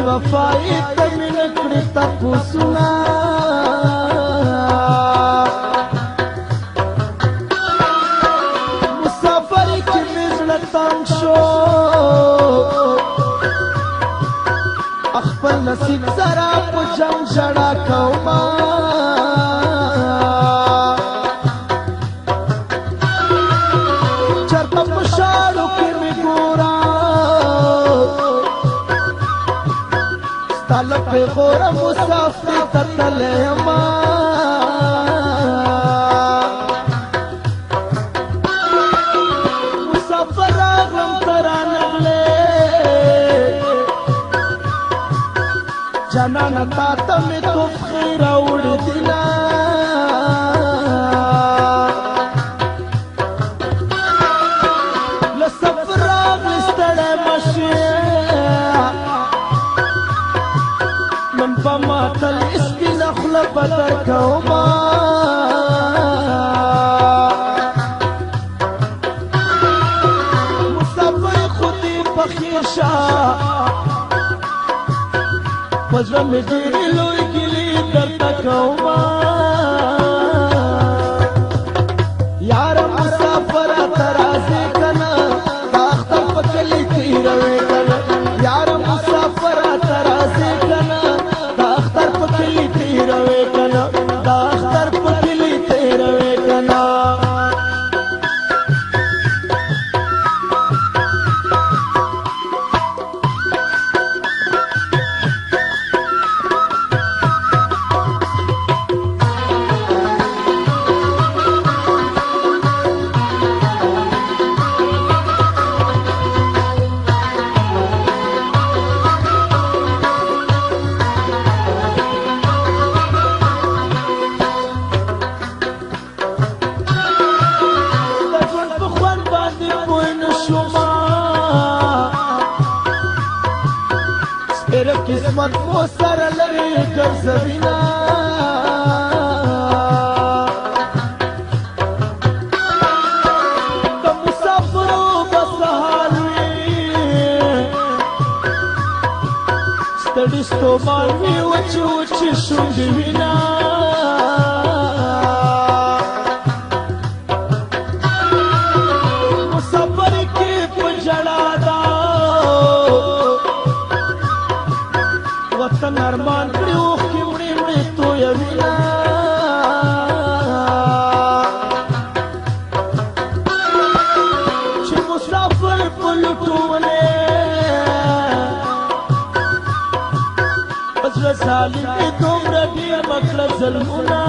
वफाई तमी नकड़ी तपुसना मुसाफरी की मिजड़ तंग शो अखपल नसीब जरा पुजम जड़ा कौमा चरता पुशाड़ू की मिगोरा तालक पे गोरा मुसाफरी ततले अमा मुसाफर आगम तरानले जनान ताता में तो खीरा उड़ दिला लसफर आगम इस्तड़े मशिया मन पमातल इसकी नखल बदर कौमा मुसाफर खुदी पखीशा वजह में तेरी लोई गिली दर्द कौमा यार मुसाफर तराजे कना दाख्तर पकली तीरवे कना यार मुसाफर तराजे कना दाख्तर पकली तीरवे कना दाख्तर पकली तीरवे कना तेरे किस्मत को सरल कर सबिना तो मुसाफरों बस हालवी स्टडीज तो मालवी उच्च उच्च शुंगविना मुसाफर के पुजड़ा वतन अरमान प्रयोग की उड़ी उड़ी तो यविना ची मुसाफर पुलटूने बजर सालिम की तुम रबी मकल जलमुना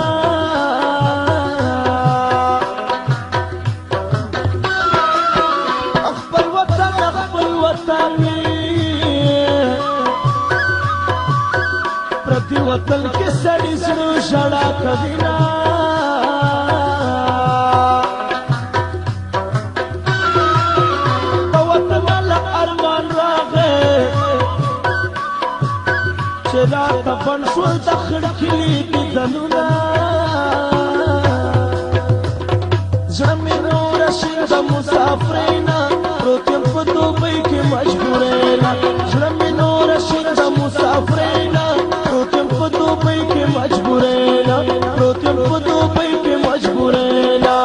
अखबर वतन प्रति वतन के सड़ी सुनो शड़ा कदीना तो वतन वाला अरमान रागे चला तबन सुल दखड़ खिली की दनुना जमीनो रशीद मुसाफरीना रोतियम को दुबई के मजबूरेना जमीनो रशीद मुसाफरीना रोतियम को दुबई के मजबूरेना रोतियम को दुबई के मजबूरेना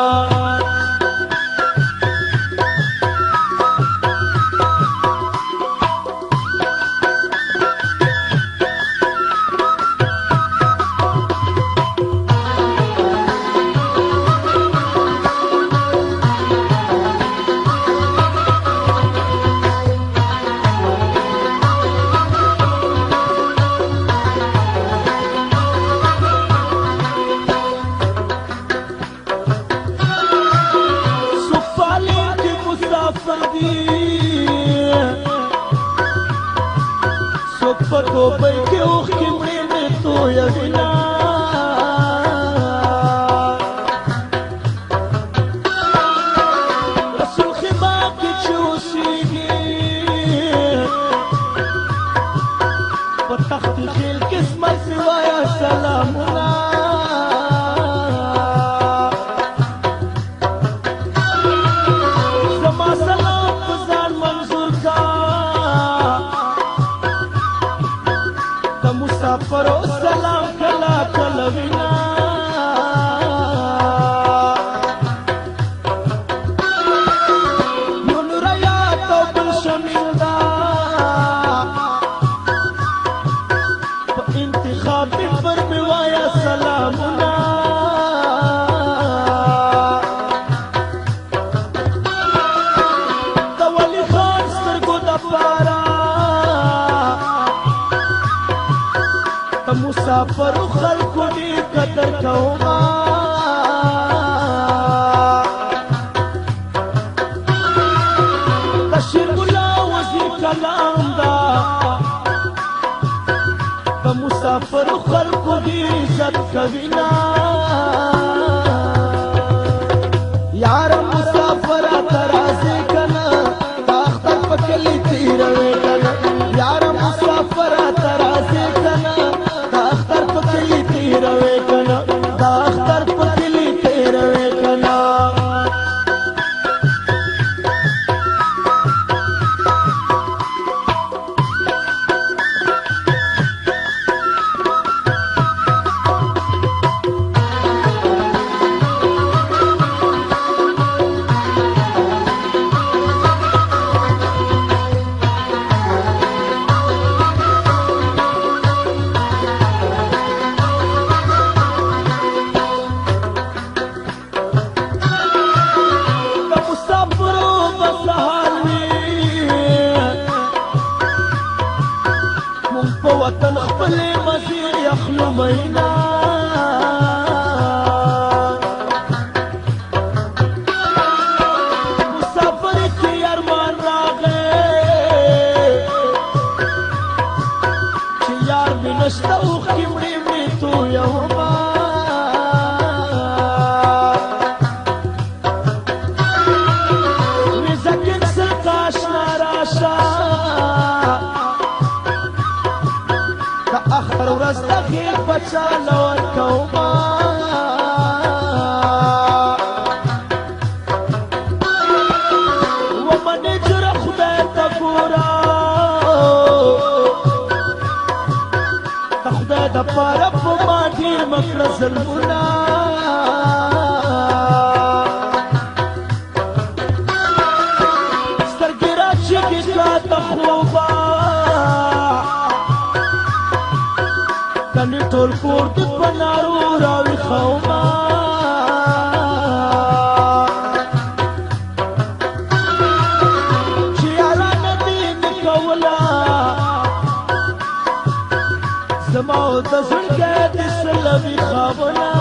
तो बैठे उसकी में तो यगिना रसूल की माँ की चूसीगी तख्त खेल किस्मत सिवाया सलामुना समा सलाम फजान मंजूर का مسافر خلق دې قدر کوما تشیر ملا وزیر کلام دا د مسافر خلق دې عزت کوینا یار مسافر ترازه کنا دا اختر پکلی تیروي کنا یار مسافر ترازه کنا دا اختر پکلی تیروي کنا دا اختر پکلی تیروي کنا وطن خپل مزیر یخلو مینا مسافر کی ارمان راغے چی یار می نشتا اوخ کی مڑی مڑی تو یوما ویزا کنسل کاشنا راشا اخر ورځ د خیر بچا لور کوما ومنې جره خدای ته ګورا د خدای د پاره په ما ډېر مکړه ظلمونه سترګې راچېږي تا ته خوبه کنی ټول کور د پنارو راوي خوما چې اعلی ندی نکولا زما د زړګي د سلوي خوابونه